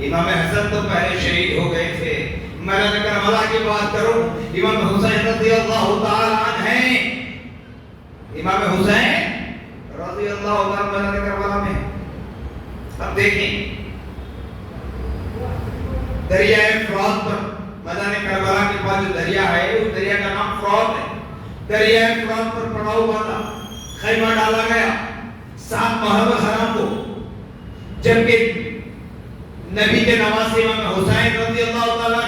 امام حسن تو پہلے شہید ہو گئے تھے، میں نے کربلا کی بات کروں، امام حسین رضی اللہ تعالی عنہ ہیں، امام حسین رضی اللہ تعالی عنہ کربلا میں۔ اب دیکھیں دریائے فرات پر، میدان کربلا کے پاس جو دریا ہے اس دریا کا نام فرات ہے، دریائے فرات پر پڑا ہوا تھا، خیمہ ڈالا گیا 7 محرم حرام کو، جبکہ نبی کے نواسے امام حسین رضی اللہ تعالیٰ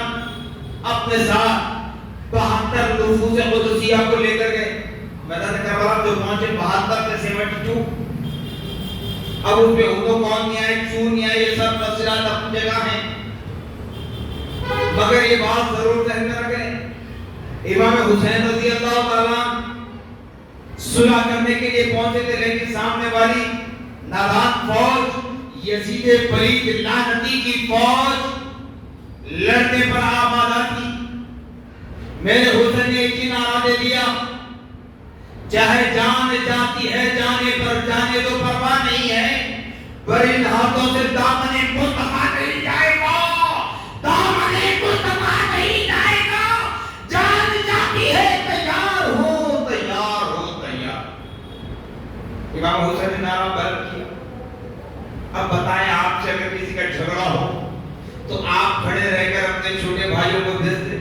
اپنے ساتھ 72 نفوس قدسیہ کو لے کر گئے میدان کربلا، جو پہنچے 72 میں 72۔ اب اس پہ اونوں کون نہیں آئے، چون نہیں آئے، یہ سب تفصیلات اپنی جگہ ہیں، مگر یہ بات ضرور ذہن میں رکھیں، امام حسین رضی اللہ تعالیٰ صلح کرنے کے لیے پہنچے تھے، لیکن سامنے والی نادان فوج یزید پلید لعنتی کی فوج لڑنے پر آمادہ تھی۔ میرے حسین نے ایک ہی نعرہ دے دیا، چاہے جان جاتی ہے جانے پر جانے تو پرواہ نہیں ہے، پر ان ہاتھوں سے دامن مصطفیٰ نہیں جائے گا، دامن مصطفیٰ نہیں جائے گا، جان جاتی ہے تیار ہو تیار ہو تیار۔ امام اگر کسی کا جھگڑا ہو تو آپ کھڑے رہ کر اپنے چھوٹے بھائیوں کو بھیج دیں،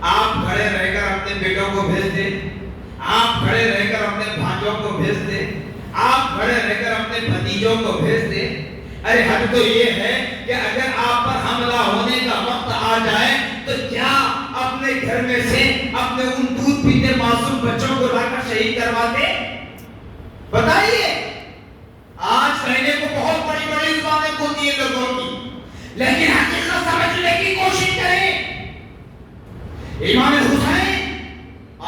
آپ کھڑے رہ کر اپنے بیٹوں کو بھیج دیں، آپ کھڑے رہ کر اپنے بھانجوں کو بھیج دیں، آپ کھڑے رہ کر اپنے بھتیجوں کو بھیج دیں۔ ارے حق تو یہ ہے کہ اگر آپ پر حملہ ہونے کا وقت آ جائے تو کیا اپنے گھر میں سے اپنے ان دودھ پیتے معصوم بچوں کو لا کر شہید کرواتے؟ بتائیے۔ آج کہنے کو بہت بڑی بڑی زبانیں کھلتی ہیں لوگوں کی، لیکن حقیقت سمجھنے کی کوشش کریں۔ امام حسین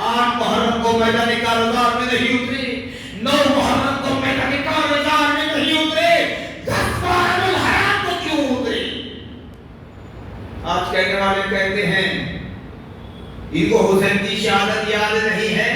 8 محرم کو میدان کارزار میں نہیں اترے، 9 محرم کو میدان کارزار میں نہیں اترے، 10 محرم الحرام کو کیوں اترے؟ آج کہنے والے کہتے ہیں ان کو حسین کی شہادت یاد نہیں ہے،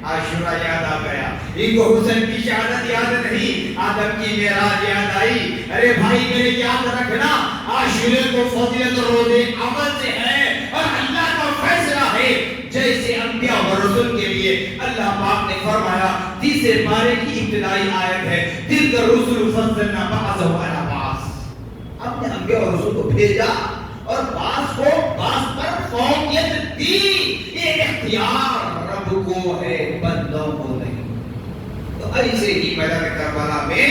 عاشورہ یاد آ گیا۔ ان کو حسین کی شہادت یاد نہیں، آدم کی معراج یاد آئی۔ ارے بھائی میرے یاد رکھنا، عاشورے کو فضیلت روزے عمل سے ہے اور اللہ کا فیصلہ ہے۔ جیسے انبیاء و رسول کے لیے اللہ پاک نے فرمایا، تیسرے پارے کی ابتدائی آیت ہے، تلک الرسل فضلنا بعضهم علی بعض۔ ہم نے انبیاء و رسول کو بھیجا اور بعض کو بعض پر فوقیت دی۔ یہ اختیار رب کو ہے، بندوں کو نہیں۔ تو ایسے ہی میدان کربلا میں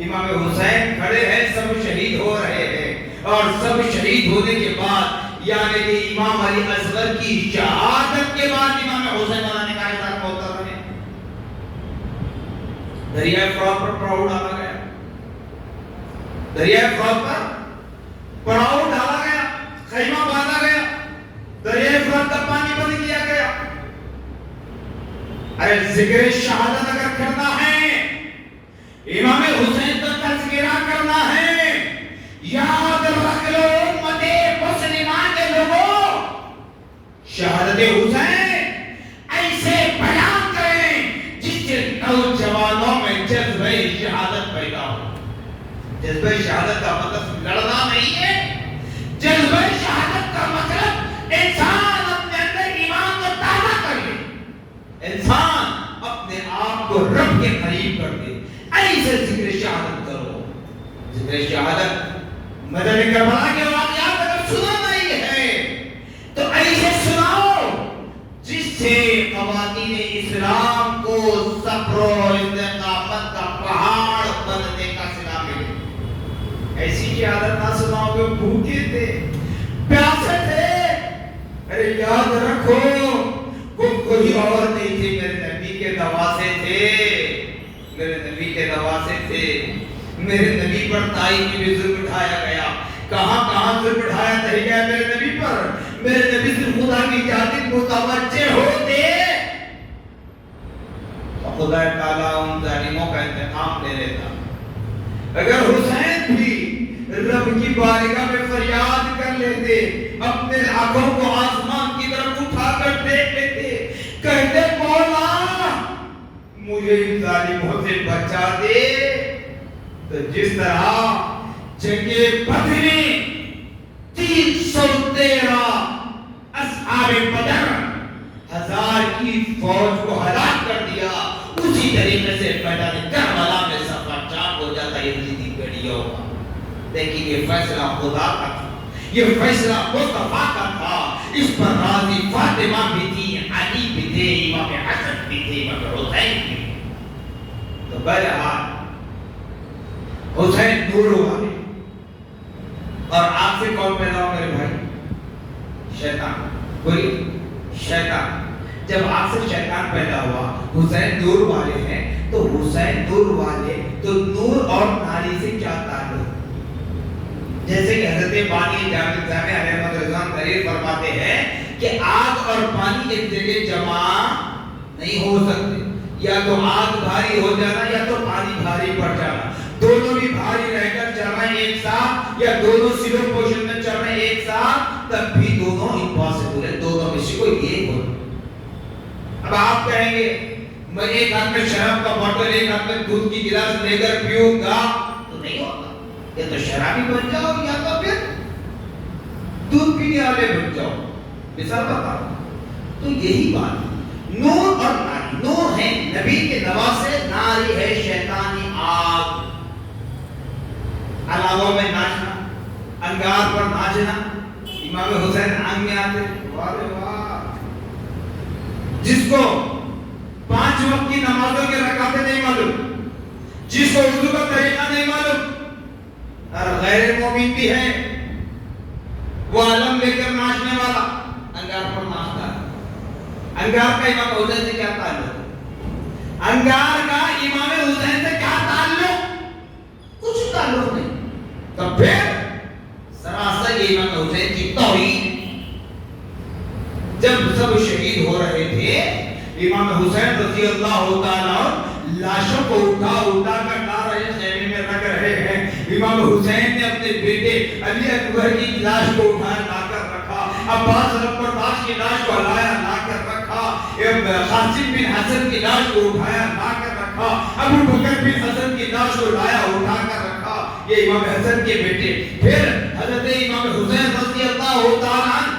امام حسین کھڑے ہیں، سب شہید ہو رہے ہیں، اور سب شہید ہونے کے بعد یعنی کہ امام علی اصغر کی شہادت کے بعد امام حسین بنانے کا اعلان ہوتا ہے۔ دریائے فرات پر پڑاؤ ڈالا گیا، دریائے فرات پر پڑاؤ ڈالا گیا، خیمہ باندھا گیا، دریائے فرات کا پانی بند کیا گیا۔ ارے ذکر شہادت اگر کرنا ہے، امام حسین کا تذکرہ کرنا ہے، یاد رکھ لو امت مسلمہ کے لوگوں، شہادت حسین ایسے بیان کریں جس سے نوجوانوں میں جذبہ شہادت پیدا ہو۔ جذبہ شہادت کا مطلب لڑنا نہیں ہے، جذبہ شہادت کا مطلب انسان اپنے اندر ایمان کو تازہ کر لے، انسان اپنے آپ کو رب کے قریب کر دے۔ ایسے ذکر شہادت کرو۔ ذکر شہادت میدان کربلا کے واقعات اگر سنانا ہی ہے تو ایسے سناؤ جس سے خواتین اسلام کو صبر و استقامت کا پہاڑ بننے کا صلہ ملے۔ ایسی شہادت نہ سناؤ کہ بھوکے تھے، پیاسے تھے۔ ارے یاد رکھو کوئی اور نہیں تھی، میرے نبی کے نواسے تھے، میرے نبی کے نواسے تھے۔ میرے نبی پر طائف میں بھی ظلم اٹھایا گیا، کہاں ظلم اٹھایا نہیں گیا میرے نبی پر۔ میرے نبی سے خدا کی جانب متوجہ ہوتے تو خدا تعالیٰ ان ظالموں کا انتقام لے لیتا۔ اگر حسین بھی رب کی بارگاہ میں فریاد کر لیتے، اپنے آنکھوں کو آسمان کی طرف اٹھا کر دیکھ لیتے، کہتے مولا مجھے ان ظالموں سے بچا دے، تو جس طرح جنگِ بدر میں 313 اصحاب بدر 1000 کی فوج کو ہلاک کر دیا، اسی طریقے سے میدان کربلا میں سفر چاک ہو جاتا یزیدی گڑیوں کا۔ لیکن یہ فیصلہ خدا کا تھا، یہ فیصلہ مصطفیٰ کا تھا، اس پر راضی فاطمہ بھی تھی، علی بھی تھے، امام حسن بھی تھے، امام حسین بھی تھے۔ تو بہرحال حسین نور والے، اور آپ سے کون پیدا ہو میرے بھائی؟ شیطان۔ بولیے شیطان۔ جب آپ سے شیطان پیدا ہوا، حسین نور والے ہیں تو حسین نور والے تو نور اور ناری سے کیا تعلق؟ جیسے کہ حضرت بانی جامع صاحب احمد رضوان تحریر فرماتے ہیں کہ آگ اور پانی ایک جگہ جمع نہیں ہو سکتے، یا تو آگ بھاری ہو جانا یا تو پانی بھاری پڑ جانا، دونوں بھی بھاری رہ کر چل رہے ہیں ایک ساتھ، یا دونوں سلو پوزیشن میں چل رہے ہیں ایک ساتھ، تب بھی دونوں امپاسبل ہے، دونوں میں سے کوئی ایک ہو۔ اب آپ کہیں گے میں ایک ہاتھ میں شراب کا بوتل ایک ہاتھ میں دودھ کی گلاس لے کر پیوں گا تو نہیں ہوگا، یا تو شرابی بن جاؤ یا تو پھر دودھ پینے والے بن جاؤ۔ مثال بتاؤ تو یہی بات، نور اور ناری، نور ہے نبی کے نواسے، ناری ہے شیطانی آگ۔ انگار پر ناچنا. امام حسین آنگ میں آتے, واہ واہ. جس کو 5 وقت کی نمازوں کے رکعتیں نہیں معلوم, جس کو اردو کا طریقہ نہیں معلوم, اور غیر مومن بھی ہے, وہ علم لے کر ناچنے والا انگار پر ناچتا ہے. انگار کا امام حسین سے کیا تعلق؟ انگار کا امام حسین سے کیا تعلق؟ کچھ تعلق نہیں. تو پھر سراسر امام حسین کی توہین. جب سب شہید ہو رہے تھے, امام حسین رضی اللہ تعالی لاشوں کو اٹھا کر لا رہے خیمے میں رکھ رہے ہیں. امام حسین نے اپنے بیٹے علی اکبر کی لاش کو اٹھایا لا کر رکھا, عباس ربرداش کی لاش کو لایا لا کر رکھا, قاسم بن حسن کی لاش کو اٹھایا لا کر رکھا, ابو بکر بن حسن کی لاش کو لایا اٹھا کر رکھا. یہ امام حسن کے بیٹے. پھر حضرت امام حسین رضی اللہ تعالی عنہ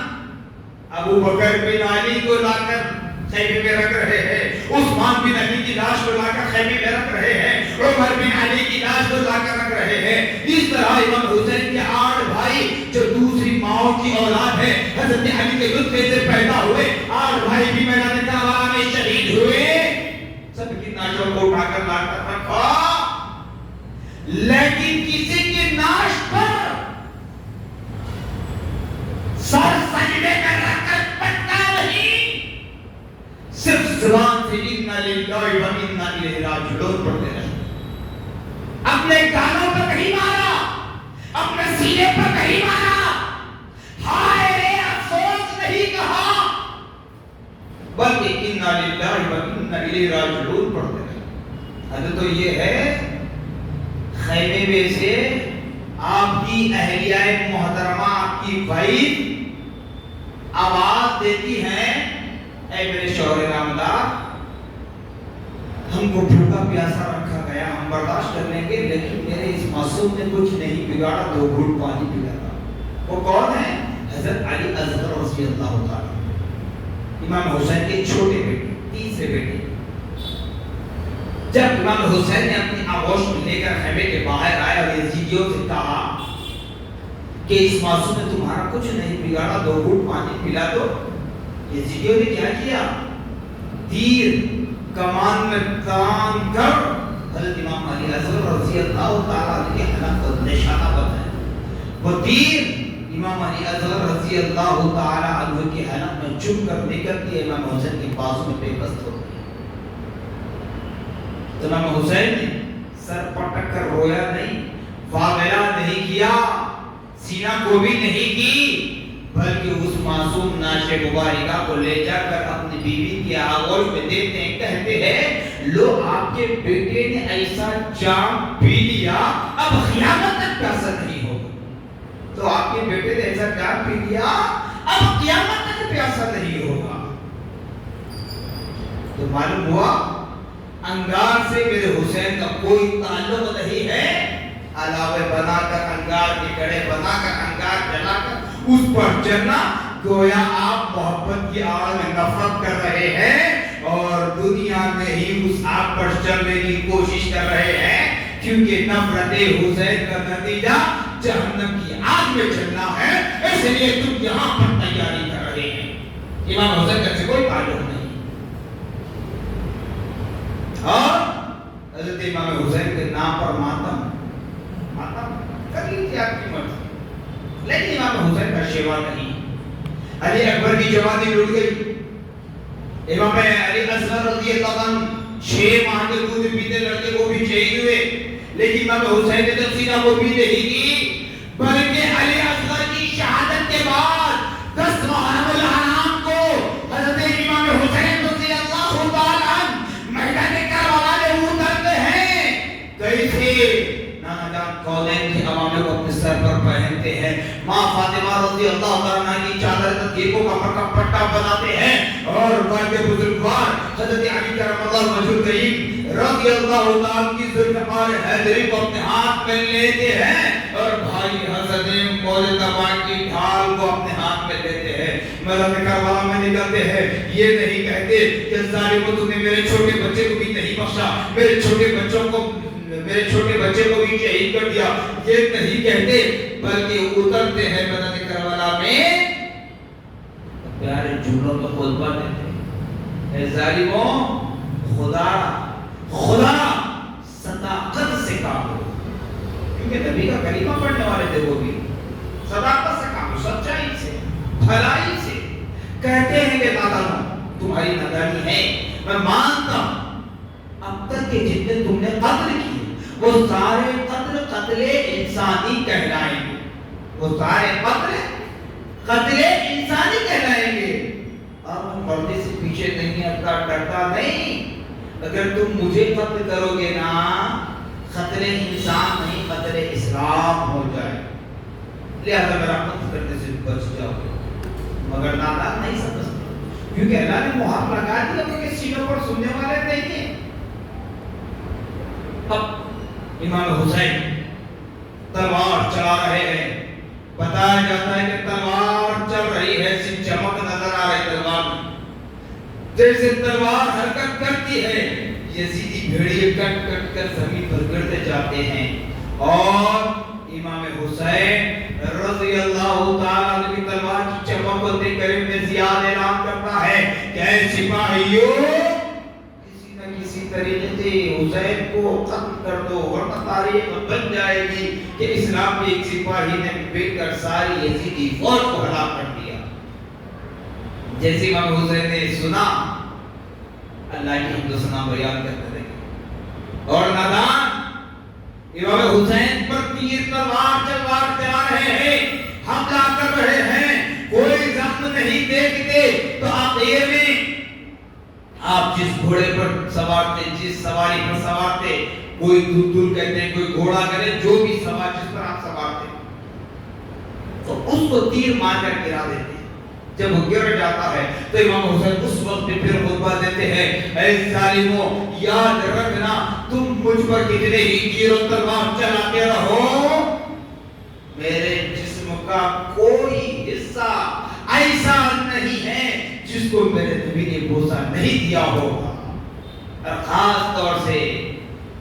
ابو بکر بن علی کو لا کر خیمے میں رکھ رہے ہیں, عثمان بن علی کی لاش کو لا کر خیمے میں رکھ رہے ہیں, عمر بن علی کی لاش کو لا کر رکھ رہے ہیں. اس طرح امام حسین کے 8 بھائی جو دوسری ماؤں کی اولاد ہے, حضرت علی کے نطفے سے پیدا ہوئے, 8 بھائی بھی میدان کربلا میں شہید ہوئے. سب کی ناشوں کو اٹھا کر لا کر رکھا, لیکن کسی کی ناش پر سر سجدے کر رکھ کر پٹا نہیں, صرف زبان سے انا للہ و انا الیہ راجعون پڑھتے رہے. اپنے کانوں پر کہیں مارا, اپنے سینے پر کہیں مارا, ہائے رے افسوس نہیں کہا, بلکہ انا للہ و انا الیہ راجعون پڑھتے رہے. حضرت تو یہ ہے خیمے میں سے آپ کی اہلیہ محترمہ, آپ کی وائف آواز دیتی ہیں, اے میرے شوہر نامدار, ہم کو بھوکا پیاسا رکھا گیا, ہم برداشت کر لیں گے, لیکن میرے اس معصوم نے کچھ نہیں بگاڑا, 2 گھونٹ پانی پلاتا. وہ کون ہے؟ حضرت علی اصغر رضی اللہ تعالی, امام حسین کے چھوٹے بیٹے, تیسرے بیٹے. جب امام حسین نے اپنی آغوش کو لے کر خیمے کے باہر آیا اور یزیدیوں سے کہا کہ اس معصوم نے تمہارا کچھ نہیں بگاڑا, 2 گھونٹ پانی پلا دو. یزیدیوں نے کیا کیا؟ تیر کمان میں تان کر حضرت امام علی اصغر رضی اللہ تعالی عنہ کے حلق کو نشانہ بنایا. وہ تیر امام علی اصغر رضی اللہ تعالی عنہ کے حلق میں چم کر نکل کے امام حسین کے بازو میں پیوست ہو گئی. امام حسین نے سر پٹک کر رویا نہیں, واویلا نہیں کیا, سینہ کو بھی نہیں کی, بلکہ اس معصوم ناش مبارکہ کو لے جا کر اپنی بیوی کی آغوش میں دیتے ہیں, کہتے ہیں لو آپ کے بیٹے نے ایسا جام پی لیا اب قیامت تک پیاسا نہیں ہوگا. تو آپ کے بیٹے نے ایسا جام پی لیا اب قیامت تک پیاسا نہیں ہوگا. تو معلوم ہوا انگار سے میرے حسین کا کوئی تعلق نہیں ہے. علاوہ بنا کر انگار کے کڑے بنا کر انگار جلا کر اس پر چلنا, گویا آپ محبت کی آڑ میں نفرت کر رہے ہیں اور دنیا میں ہی اس آگ پر چلنے کی کوشش کر رہے ہیں, کیونکہ نفرت حسین کا نتیجہ جہنم کی آگ میں چلنا ہے, اس لیے تم یہاں پر تیاری کر رہے ہیں. امام حسین کا سے کوئی تعلق نہیں. اور حضرت امام حسین کے نام پر ماتم کر لی تھی آپ کی مرضی, لیکن امام حسین کا شیوا نہیں. علی اکبر کی جوانی لٹ گئی. امام علی اصغر رضی اللہ عنہ 6 ماہ کے دودھ پیتے لڑکے کو بھی شہید ہوئے, لیکن امام حسین نے تفسیرہ کو بھی نہیں کی, بلکہ علی اصغر کی شہادت کے بعد 10 محرم الحرام کو حضرت امام حسین رضی اللہ تعالی عنہ میدان کربلا میں اترتے ہیں. کیسے؟ نانا جان کونین کے امامے کو اپنے سر پر پہنتے ہیں, ماں فاطمہ رضی اللہ عنہ کی چادر تدبیر کو کمر کا پٹا بناتے ہیں, اور والد بزرگوار حضرت علی کرم اللہ وجہ کریم رضی اللہ تعالی کی ذوالفقار حیدری کو اپنے ہاتھ میں لیتے ہیں, اور بھائی حضرت مولا تبا کی ڈھال کو اپنے ہاتھ میں لیتے ہیں, میدان کربلا میں نکلتے ہیں. یہ نہیں کہتے کہ ظالموں تم نے میرے چھوٹے بچے کو بھی نہیں بخشا, میرے چھوٹے بچوں کو میرے چھوٹے بچے کو بھی شہید کر دیا، یہ نہیں کہتے بلکہ اترتے ہیں میدان کربلا میں پیارے جملوں کا خطبہ دیتے ہیں، اے ظالموں خدا صداقت سے کام لو، کیونکہ نبی کا کلمہ پڑھنے والے تھے وہ بھی، صداقت سے کام لو، سچائی سے، بھلائی سے۔ کہتے ہیں کہ دادا تمہاری نادانی ہے، میں مانتا ہوں، اب تک کے جتنے تم نے قتل کیے وہ سارے قتل انسانی کہلائیں گے، وہ سارے قتل انسانی کہلائیں گے۔ اب میں پردے سے پیچھے نہیں ہٹتا، ڈرتا نہیں۔ اگر تم مجھے قتل کرو گے نا، قتل انسان نہیں قتل اسلام ہو جائے، لہذا میرا قتل کرنے سے بچ جاؤ۔ مگر نادان نہیں سمجھتے، کیونکہ اللہ نے مہر لگا دیا ان کے سینوں پر، سننے والے نہیں ہیں۔ اب امام حسین تلوار چلا رہے ہیں، بتایا جاتا ہے کہ تلوار چل رہی ہے، ایسی چمک نظر آ رہی تلوار میں، جیسے تلوار حرکت کرتی ہے، یزیدی بھیڑیے کٹ کٹ کر زمین پر گرتے جاتے ہیں، اور امام حسین رضی اللہ تعالیٰ عنہ کی تلوار کی چمک کو دیکھ کر ابن زیاد اعلان کرتا ہے کہ اے سپاہیوں، کسی نہ کسی طریقے سے حسین کو ختم کر دو، ورنہ تاریخ بن جائے گی کہ اسلام کے ایک سپاہی نے مل کر ساری یزیدی فوج کو ہلاک کر دیا۔ جیسے امام حسین نے سنا، اللہ کی حمد و ثنا بیان کرتے رہے، اور نادان امام حسین پر تیر تلوار چلا رہے ہیں، حملہ کر رہے ہیں، کوئی زخم نہیں دیکھتے، تو آخر میں آپ جس گھوڑے پر سوار تھے، جس سواری پر سوار تھے، کوئی دودھ کہتے ہیں، کوئی گھوڑا کرے، جو بھی سوار جس پر آپ سوار تھے، تو اس کو تیر مار کر گرا دیتے ہیں۔ جب وہ گر جاتا ہے تو امام حسین اس وقت پھر خطبہ دیتے ہیں، اے ظالموں، یاد رکھنا تم مجھ پر کتنے ہی تیر و تلوار چلاتے رہو، میرے جسم کا کوئی حصہ ایسا نہیں ہے جس کو میرے نبی نے بوسہ نہیں دیا ہوگا، اور خاص طور سے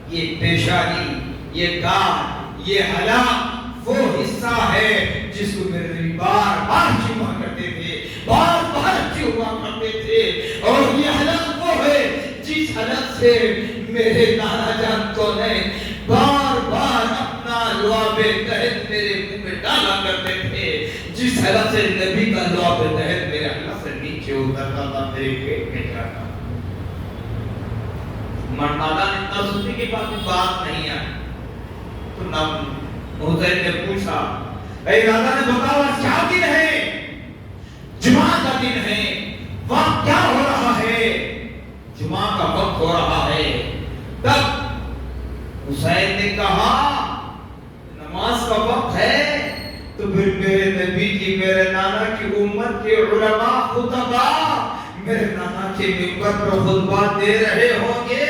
یہ پیشانی، یہ گال، یہ حلق وہ حصہ ہے جس کو میرے نبی بار بار چوما کرتے تھے، بار بار چوما کرتے تھے، اور یہ حلق وہ ہے جس حلق سے میرے نانا جان کو نے بار بار اپنا لعاب تحت میرے منہ میں ڈالا کرتے تھے، جس حلق سے نبی کا لعاب تحت میرے حلق سے نیچے اترتا تھا، میرے پیٹ میں جاتا۔ مرتادہ نے اتنا سننے کے بعد بات نہیں آئی، تو حسین نے پوچھا، اے دادا نے بتاؤ کیا دن ہے؟ جمعہ کا دن ہے، وقت کیا ہو رہا ہے؟ جمعہ کا وقت ہو رہا ہے۔ تب حسین نے کہا نماز کا وقت ہے، تو پھر میرے نبی کی، میرے نانا کی امت کے علماء خطبہ میرے نانا کے منبر پر خطبہ دے رہے ہوں گے،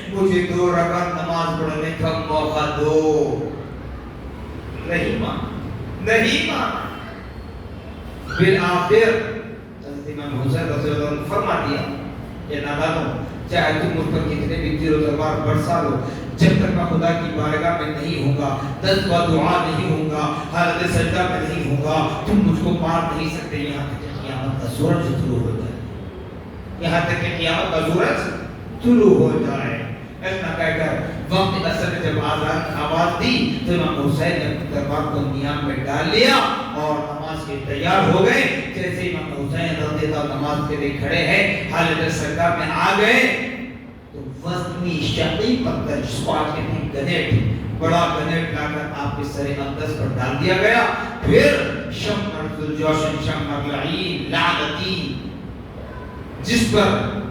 مجھے 2 رکعت نماز پڑھنے کا موقع دو۔ نہیں مانا۔ بالآخر حضرت امام حسین رضی اللہ عنہ فرما دیا کہ نادانو، چاہے تم مجھ پر کتنے بھی تیر و تلوار برسا لو، جب تک میں خدا کی بارگاہ میں نہیں ہوں گا، 10 بار دعا نہیں ہوں گا، حالت سجدہ میں نہیں ہوں گا، تم مجھ کو مار نہیں سکتے، یہاں تک کہ قیامت کا سورج طلوع ہو جائے، یہاں تک کہ قیامت کا سورج طلوع ہو جائے۔ ایسا کہہ کر وقت اثر نے جب آواز دی تو امام حسین نے اپنی تلوار کو نیام میں ڈال لیا اور نماز کے تیار ہو گئے۔ جیسے امام حسین رضی اللہ نماز کے لیے کھڑے ہیں، حالت سجدہ میں آ گئے، تو وزنی شقی پتھر، جس کو آج کہتے ہیں گنیٹ، بڑا گنیٹ لا کر آپ کے سر اقدس پر ڈال دیا گیا۔ پھر شمر ذوالجوشن، شمر لعین، لعنتی، جس پر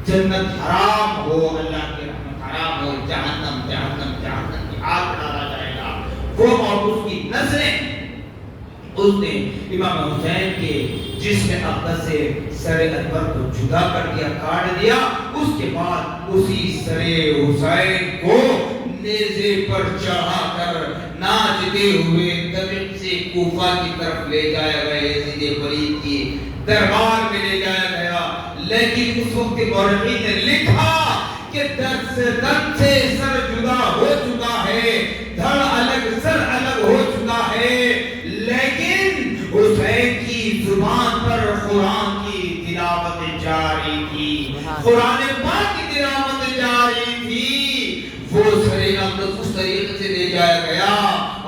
جنت حرام ہو، اللہ کی رحمت حرام ہو، جہنم کی آگ ڈالا جائے گا، وہ اور اس کی نظریں، اس نے امام حسین کے جسم اقدس سے سر انور کو جدا کر دیا، کاٹ دیا۔ اس کے بعد اسی سر حسین کو نیزے پر چڑھا کر ناچتے ہوئے دمشق سے کوفہ کی طرف لے جایا گیا، یزید پلید کی دربار میں لے جایا گیا۔ لیکن اس وقت مورخین نے لکھا کہ تن سے سر جدا ہو چکا ہے، دھڑ الگ سر الگ ہو چکا ہے، لیکن حسین کی زبان پر قرآن کی تلاوت جاری تھی، قرآن پاک کی تلاوت جاری تھی۔ وہ سرے اقدس اس طریقے سے لے جایا گیا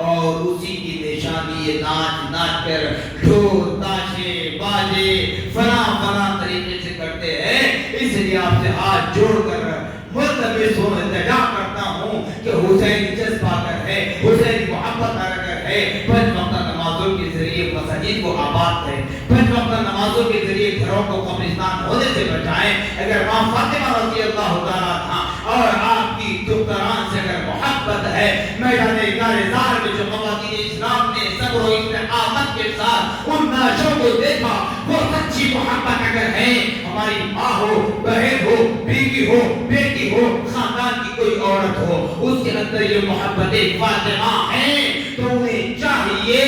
اور اسی کی نشانی یہ ناچ ناچ کر ڈھول تاشے باجے فلاں طریقے سے کرتے ہیں۔ اس لیے آپ سے ہاتھ جوڑ کر ملتمس ہوں، التجا کرتا ہوں کہ حسین جذبہ کر ہے، حسین محبت کر ہے، پنج وقتہ نمازوں کے ذریعے مساجد کو آباد کریں، پنج وقتہ نمازوں کے ذریعے گھروں کو قبرستان ہونے سے بچائیں۔ اگر ماں فاطمہ رضی اللہ تعالیٰ تھا اور آپ کی دختران سے اگر محبت ہے، میدان کارزار میں جو خواتین اسلام نے صبر و استقامت کے ساتھ ان نعشوں کو دیکھا، وہ سچی محبت اگر ہے، ہماری ماں ہو، بہن ہو، بیوی ہو، بیٹی ہو، خاندان کی کوئی عورت ہو، اس کے اندر یہ محبت فاطمہ ہے، تو انہیں چاہیے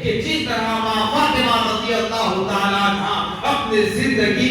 کہ جس طرح ماں فاطمہ رضی اللہ تعالیٰ عنہا اپنے زندگی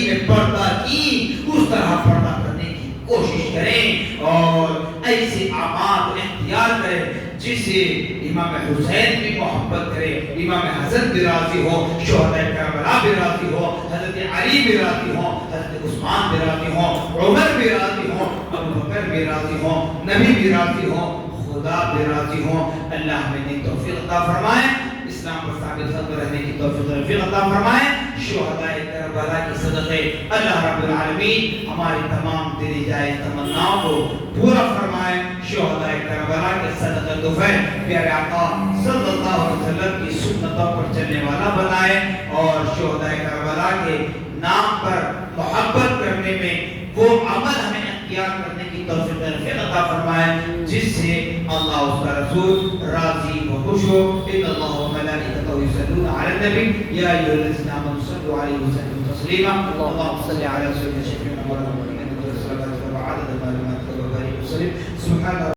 میں پردہ کی، اس طرح پردہ کرنے کی کوشش کریں اور ایسے اعمال اختیار کریں جس سے امام حسین بھی محبت کرے، امام حسن بھی راضی ہو، شہداء کربلا بھی راضی ہو، حضرت علی بھی راضی ہو، حضرت عثمان بھی راضی ہو، عمر بھی راضی ہو، ابو بکر بھی راضی ہو، نبی بھی راضی ہو، خدا بھی راضی ہو۔ اللہ ہمیں توفیق عطا فرمائے، اسلام پر ثابت قدم رہنے کی توفیق عطا فرمائے۔ شہداء کربلا کے صدقے اللہ رب العالمین ہماری تمام دلی جائز تمناؤں کو پورا فرمائے۔ شہداء کربلا کے صدقے طفیل پیارے آقا صلی اللہ علیہ وسلم کی سنتوں پر چلنے والا بنائے اور شہداء کربلا کے نام پر محبت کرنے میں وہ عمل ہمیں اختیار کرنے کی توفیق عطا فرمائے جس سے اللہ اس کا رسول راضی و خوش ہو۔ ان اللہ و ملائکتہ یصلون علی النبی یا ایھا الذین آمنوا صلوا علیہ وسلم تسلیما۔ اللهم صل علی سیدنا شفیعنا مولانا محمد وعلى آلہ وصحبہ وسلم عدد ما لم يذكر وبارك وسلم۔ سبحان